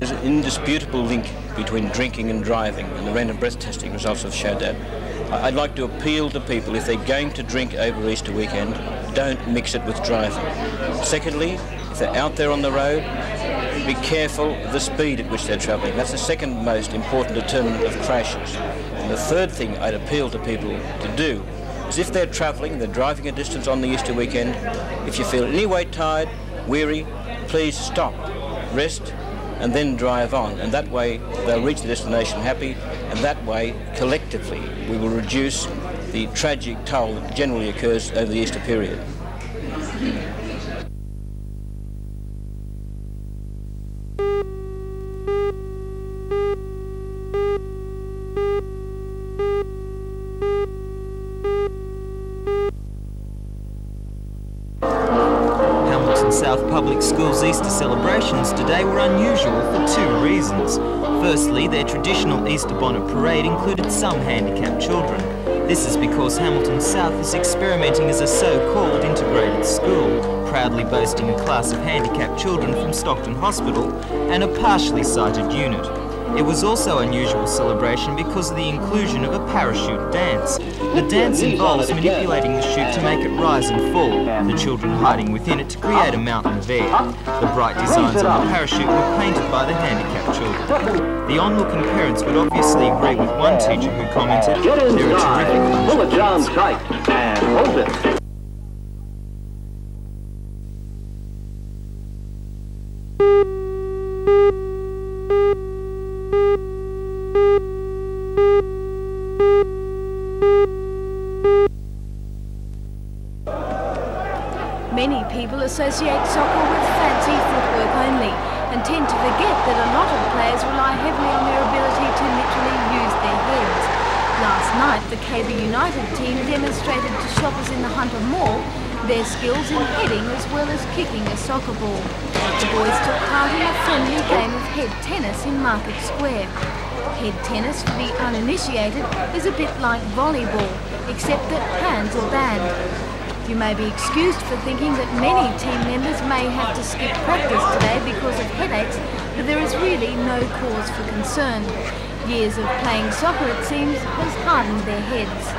There's an indisputable link between drinking and driving, and the random breath testing results have showed that. I'd like to appeal to people, if they're going to drink over Easter weekend, don't mix it with driving. Secondly, if they're out there on the road, be careful of the speed at which they're travelling. That's the second most important determinant of crashes. And the third thing I'd appeal to people to do is, if they're travelling, they're driving a distance on the Easter weekend, if you feel in any way tired, weary, please stop, rest, and then drive on. And that way they'll reach the destination happy, and that way, collectively, we will reduce the tragic toll that generally occurs over the Easter period. South Public School's Easter celebrations today were unusual for two reasons. Firstly, their traditional Easter bonnet parade included some handicapped children. This is because Hamilton South is experimenting as a so-called integrated school, proudly boasting a class of handicapped children from Stockton Hospital and a partially sighted unit. It was also an unusual celebration because of the inclusion of a parachute dance. The dance involves manipulating the chute to make it rise and fall, the children hiding within it to create a mountain of air. The bright designs on the parachute were painted by the handicapped children. The onlooking parents would obviously agree with one teacher who commented, "They're a terrific bunch pull of it down kids." tight and hold it. Many people associate soccer with fancy footwork only and tend to forget that a lot of players rely heavily on their ability to literally use their heads. Last night, the KB United team demonstrated to shoppers in the Hunter Mall their skills in heading as well as kicking a soccer ball. The boys took part in a friendly game of head tennis in Market Square. Head tennis, for the uninitiated, is a bit like volleyball, except that hands are banned. You may be excused for thinking that many team members may have to skip practice today because of headaches, but there is really no cause for concern. Years of playing soccer, it seems, has hardened their heads.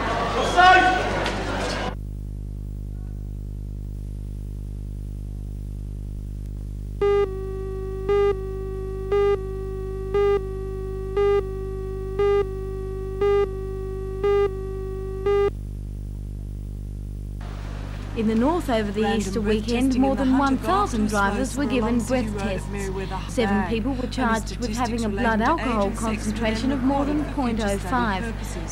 In the north over the Easter weekend, more than 1,000 drivers were given breath tests. 7 people were charged with having a blood alcohol concentration of more than 0.05.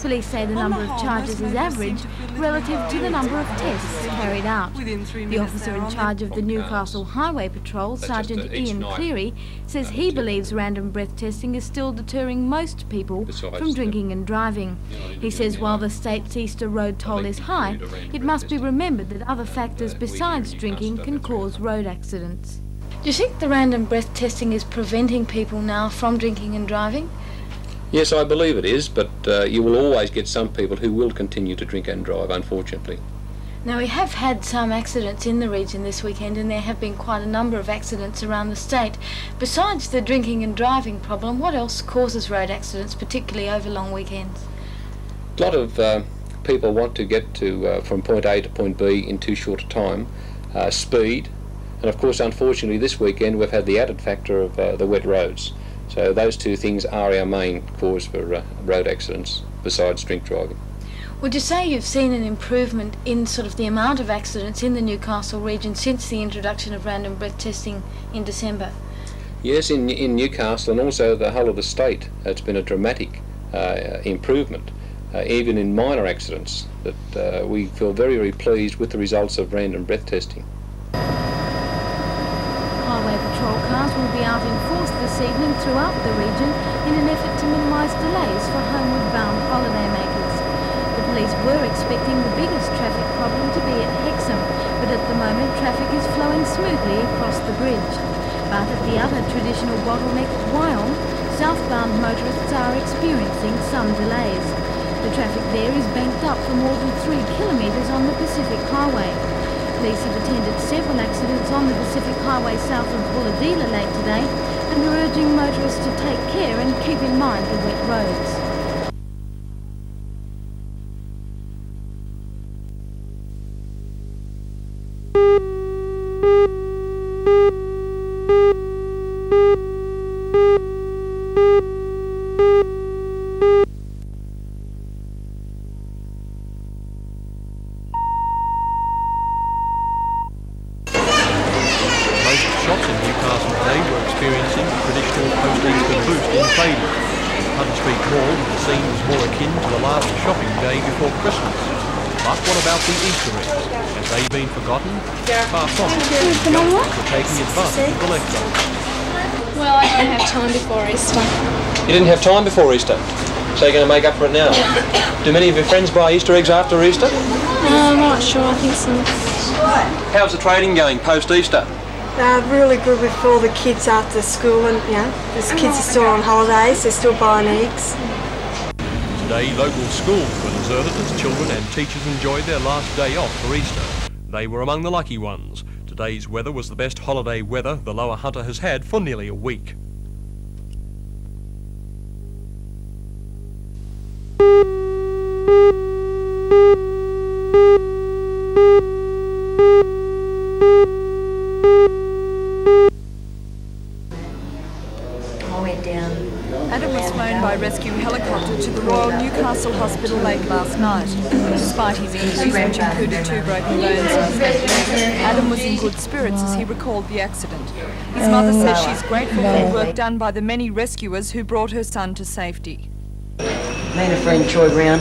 Police say the number of charges is average relative to the number of tests carried out. The officer in charge of the Newcastle Highway Patrol, Sergeant Ian Cleary, says he believes random breath testing is still deterring most people from drinking and driving. He says while the state's Easter road toll is high, it must be remembered that other factors besides drinking can cause road accidents. Do you think the random breath testing is preventing people now from drinking and driving? Yes, I believe it is, but you will always get some people who will continue to drink and drive, unfortunately. Now, we have had some accidents in the region this weekend, and there have been quite a number of accidents around the state. Besides the drinking and driving problem, what else causes road accidents, particularly over long weekends? A lot of people want to get to from point A to point B in too short a time, speed, and of course unfortunately this weekend we've had the added factor of the wet roads. So those two things are our main cause for road accidents besides drink driving. Would you say you've seen an improvement in sort of the amount of accidents in the Newcastle region since the introduction of random breath testing in December? Yes, in Newcastle and also the whole of the state, it's been a dramatic improvement. Even in minor accidents, that we feel very, very pleased with the results of random breath testing. Highway patrol cars will be out in force this evening throughout the region in an effort to minimise delays for homeward-bound holidaymakers. The police were expecting the biggest traffic problem to be at Hexham, but at the moment traffic is flowing smoothly across the bridge. But at the other traditional bottleneck, Wyong, southbound motorists are experiencing some delays. The traffic there is banked up for more than 3 kilometres on the Pacific Highway. Police have attended several accidents on the Pacific Highway south of Bulladila Lake today, and are urging motorists to take care and keep in mind the wet roads. Shops in Newcastle today were experiencing the traditional post-Easter boost in trading. Hunter Street Mall, the scene was more akin to the last shopping day before Christmas. But what about the Easter eggs? Have they been forgotten? Far from it. Youngsters are taking advantage of the leftovers. Well, I didn't have time before Easter. You didn't have time before Easter, so you're going to make up for it now. Do many of your friends buy Easter eggs after Easter? I'm not sure, I think so. How's the trading going post-Easter? Really good with all the kids after school, and the kids are still on holidays, they're still buying eggs. Today, local schools were deserted as children and teachers enjoyed their last day off for Easter. They were among the lucky ones. Today's weather was the best holiday weather the Lower Hunter has had for nearly a week. Adam was flown by rescue helicopter to the Royal Newcastle Hospital late last night. Despite his injuries, which included 2 broken bones and his left leg, Adam was in good spirits as he recalled the accident. His mother says she's grateful for the work done by the many rescuers who brought her son to safety. Me and a friend, Troy Brown,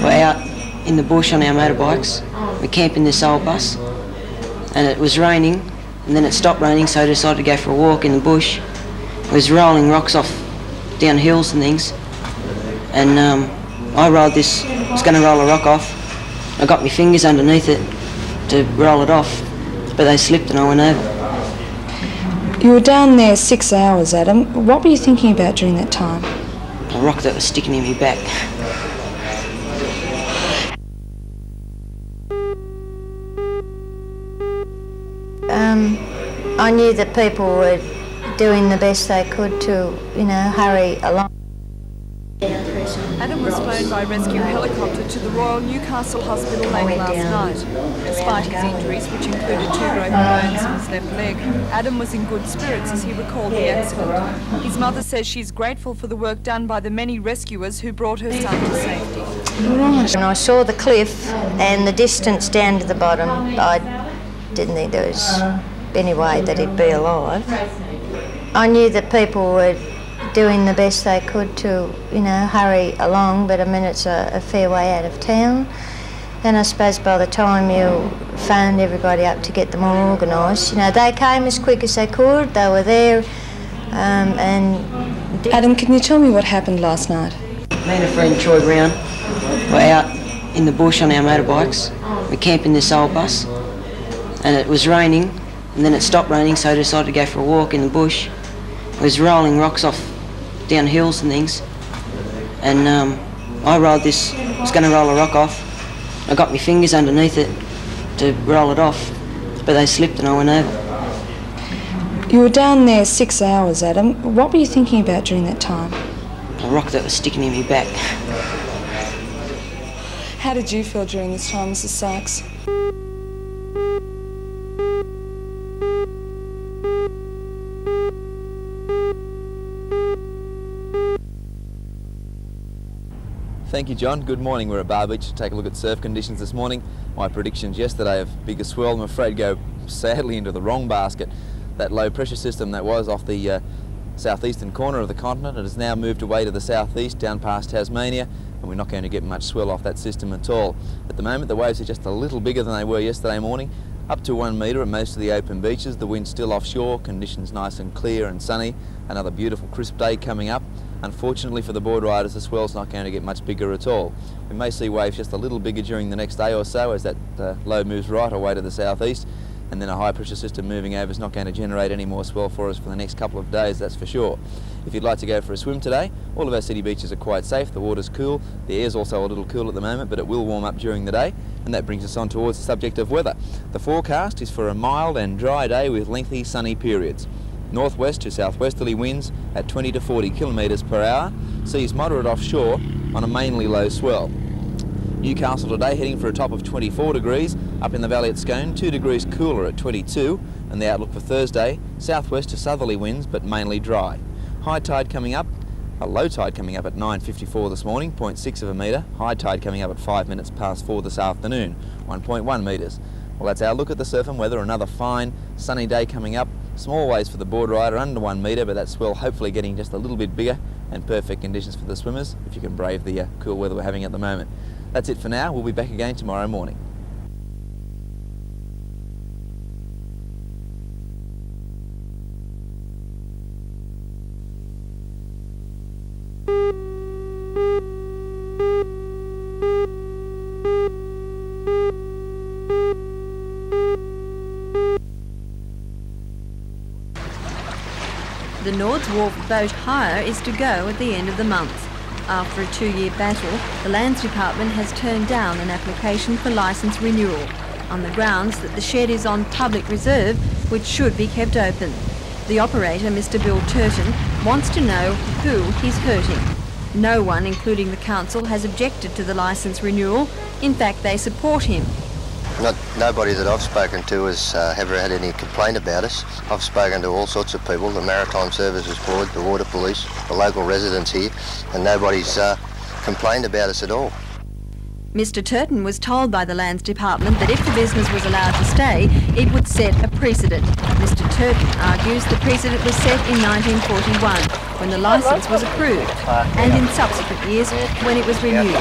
were out in the bush on our motorbikes. We camped in this old bus, and it was raining, and then it stopped raining, so I decided to go for a walk in the bush. It was rolling rocks off down hills and things, and I was going to roll a rock off. I got my fingers underneath it to roll it off, but they slipped and I went over. You were down there 6 hours, Adam. What were you thinking about during that time? A rock that was sticking in my back. I knew that people were doing the best they could to, hurry along. Adam was flown by rescue helicopter to the Royal Newcastle Hospital late last night. Despite his injuries, which included 2 broken bones in his left leg, Adam was in good spirits as he recalled the accident. His mother says she's grateful for the work done by the many rescuers who brought her son to safety. And I saw the cliff and the distance down to the bottom. I didn't think there was any way that he'd be alive. I knew that people were doing the best they could to, hurry along, but it's a fair way out of town. Then I suppose by the time you phoned everybody up to get them all organised, they came as quick as they could, they were there, and... Adam, can you tell me what happened last night? Me and a friend, Troy Brown, were out in the bush on our motorbikes. We camped in this old bus, and it was raining, and then it stopped raining, so I decided to go for a walk in the bush. It was rolling rocks off down hills and things, and I was going to roll a rock off. I got my fingers underneath it to roll it off, but they slipped and I went over. You were down there 6 hours, Adam. What were you thinking about during that time? A rock that was sticking in my back. How did you feel during this time, Mrs. Sykes? Thank you, John. Good morning. We're at Bar Beach to take a look at surf conditions this morning. My predictions yesterday of bigger swell, I'm afraid, go sadly into the wrong basket. That low pressure system that was off the southeastern corner of the continent, it has now moved away to the southeast down past Tasmania, and we're not going to get much swell off that system at all. At the moment the waves are just a little bigger than they were yesterday morning, up to 1 metre at most of the open beaches. The wind's still offshore, conditions nice and clear and sunny. Another beautiful crisp day coming up. Unfortunately for the board riders, the swell's not going to get much bigger at all. We may see waves just a little bigger during the next day or so as that low moves right away to the southeast, and then a high pressure system moving over is not going to generate any more swell for us for the next couple of days, that's for sure. If you'd like to go for a swim today, all of our city beaches are quite safe. The water's cool, the air's also a little cool at the moment, but it will warm up during the day, and that brings us on towards the subject of weather. The forecast is for a mild and dry day with lengthy sunny periods. Northwest to southwesterly winds at 20 to 40 kilometres per hour. Seas moderate offshore on a mainly low swell. Newcastle today heading for a top of 24 degrees. Up in the valley at Scone, 2 degrees cooler at 22. And the outlook for Thursday, southwest to southerly winds but mainly dry. High tide coming up. A low tide coming up at 9:54 this morning, 0.6 of a metre. High tide coming up at 5 minutes past 4 this afternoon, 1.1 metres. Well, that's our look at the surf and weather. Another fine sunny day coming up. Small waves for the board rider, under 1 metre, but that swell hopefully getting just a little bit bigger, and perfect conditions for the swimmers if you can brave the cool weather we're having at the moment. That's it for now. We'll be back again tomorrow morning. The Nords Wharf boat hire is to go at the end of the month. After a 2-year battle, the Lands Department has turned down an application for licence renewal on the grounds that the shed is on public reserve, which should be kept open. The operator, Mr. Bill Turton, wants to know who he's hurting. No one, including the council, has objected to the licence renewal. In fact, they support him. Nobody that I've spoken to has ever had any complaint about us. I've spoken to all sorts of people, the Maritime Services Board, the Water Police, the local residents here, and nobody's complained about us at all. Mr. Turton was told by the Lands Department that if the business was allowed to stay, it would set a precedent. Mr. Turton argues the precedent was set in 1941, when the licence was approved, and in subsequent years when it was renewed.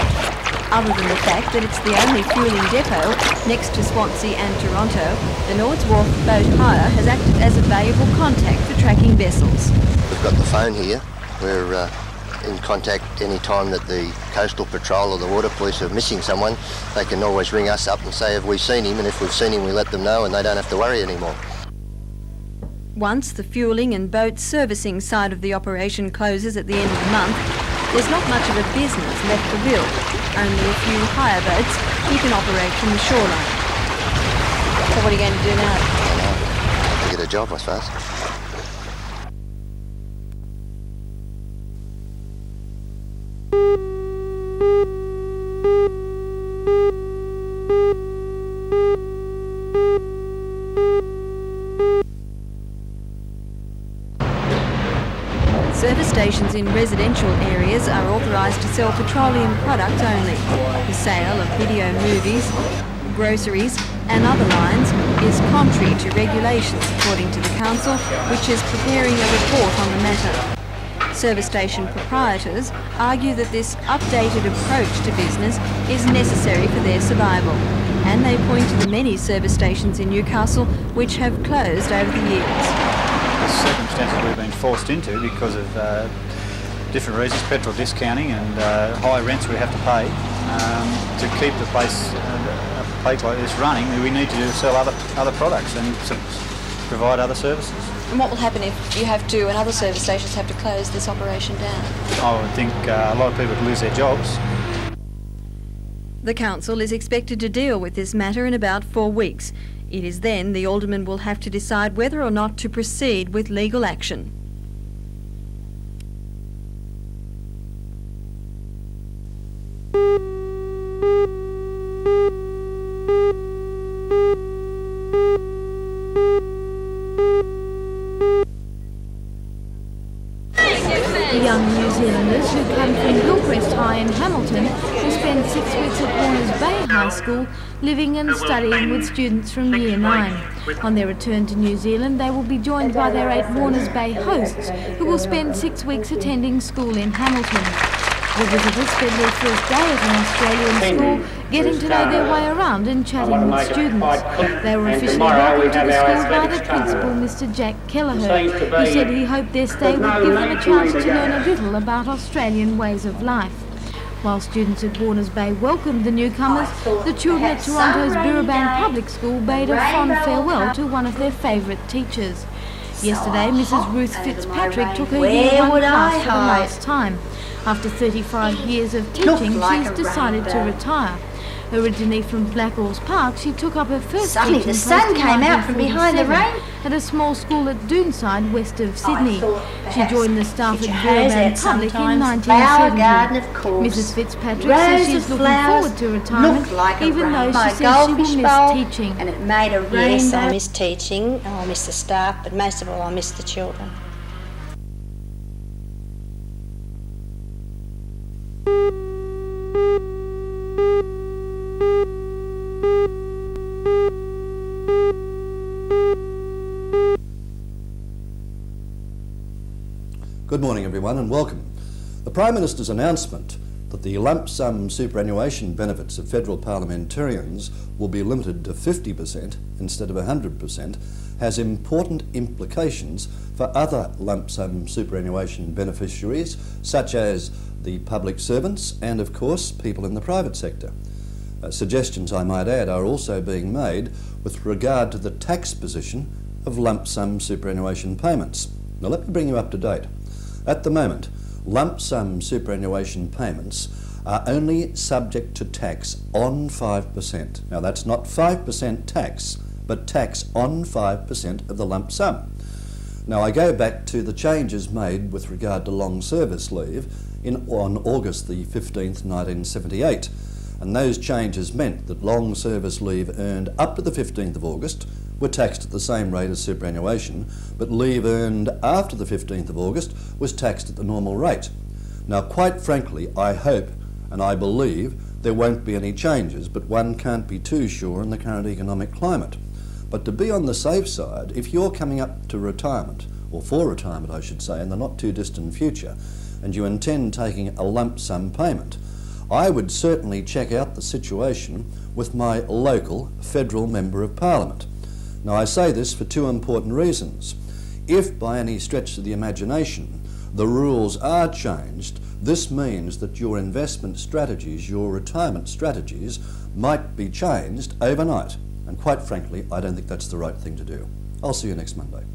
Other than the fact that it's the only fuelling depot next to Swansea and Toronto, the Nords Wharf boat hire has acted as a valuable contact for tracking vessels. We've got the phone here. We're in contact any time that the Coastal Patrol or the Water Police are missing someone. They can always ring us up and say, have we seen him? And if we've seen him, we let them know and they don't have to worry anymore. Once the fuelling and boat servicing side of the operation closes at the end of the month, there's not much of a business left to build. Only a few hire boats you can operate from the shoreline. So what are you going to do now? I don't know. To get a job, I suppose. Service stations in residential areas are authorised to sell petroleum products only. The sale of video movies, groceries and other lines is contrary to regulations, according to the council, which is preparing a report on the matter. Service station proprietors argue that this updated approach to business is necessary for their survival, and they point to the many service stations in Newcastle which have closed over the years. The circumstances we've been forced into because of different reasons, petrol discounting and high rents we have to pay to keep the place like this running. We need to sell other products and to provide other services. And what will happen if you have to, and other service stations have to close this operation down? I would think a lot of people would lose their jobs. The council is expected to deal with this matter in about 4 weeks. It is then the aldermen will have to decide whether or not to proceed with legal action. The young New Zealanders who come from Hillcrest High in Hamilton will spend 6 weeks at Warners Bay High School, living and studying with students from Year 9. On their return to New Zealand, they will be joined by their 8 Warners Bay hosts, who will spend 6 weeks attending school in Hamilton. The visitors spend their first day at an Australian school, getting to know their way around and chatting with students. They were officially welcomed to the school by the principal, Mr. Jack Kelleher, who said he hoped their stay would give them a chance to learn a little about Australian ways of life. While students at Warners Bay welcomed the newcomers, the children at Toronto's Birrabang Public School bade a fond farewell to one of their favourite teachers. Yesterday, Mrs. Ruth Fitzpatrick took her Year 1 class for the last time. After 35 years of teaching, she's decided to retire. Originally from Blackall's Park, she took up her first Suddenly teaching the sun post in came out from behind the 1947 rain. at a small school at Doonside, west of Sydney. She joined the staff at get your hose Burbank out Public in sometimes. Flower 1970. garden, of course. Mrs Fitzpatrick Rows says of she's looking flowers forward to retirement, looked like a even though rainbow. she says she will Goldfish miss bowl, teaching. and it made a rainbow. Yes, I miss teaching, I miss the staff, but most of all I miss the children. Good morning everyone and welcome. The Prime Minister's announcement that the lump sum superannuation benefits of federal parliamentarians will be limited to 50% instead of 100% has important implications for other lump sum superannuation beneficiaries such as the public servants and of course people in the private sector. Suggestions, I might add, are also being made with regard to the tax position of lump sum superannuation payments. Now let me bring you up to date. At the moment, lump sum superannuation payments are only subject to tax on 5%. Now that's not 5% tax, but tax on 5% of the lump sum. Now I go back to the changes made with regard to long service leave on August the 15th, 1978. And those changes meant that long service leave earned up to the 15th of August were taxed at the same rate as superannuation, but leave earned after the 15th of August was taxed at the normal rate. Now, quite frankly, I hope and I believe there won't be any changes, but one can't be too sure in the current economic climate. But to be on the safe side, if you're coming up to retirement, or for retirement I should say, in the not too distant future, and you intend taking a lump sum payment, I would certainly check out the situation with my local federal Member of Parliament. Now I say this for two important reasons. If by any stretch of the imagination the rules are changed, this means that your investment strategies, your retirement strategies might be changed overnight. And quite frankly, I don't think that's the right thing to do. I'll see you next Monday.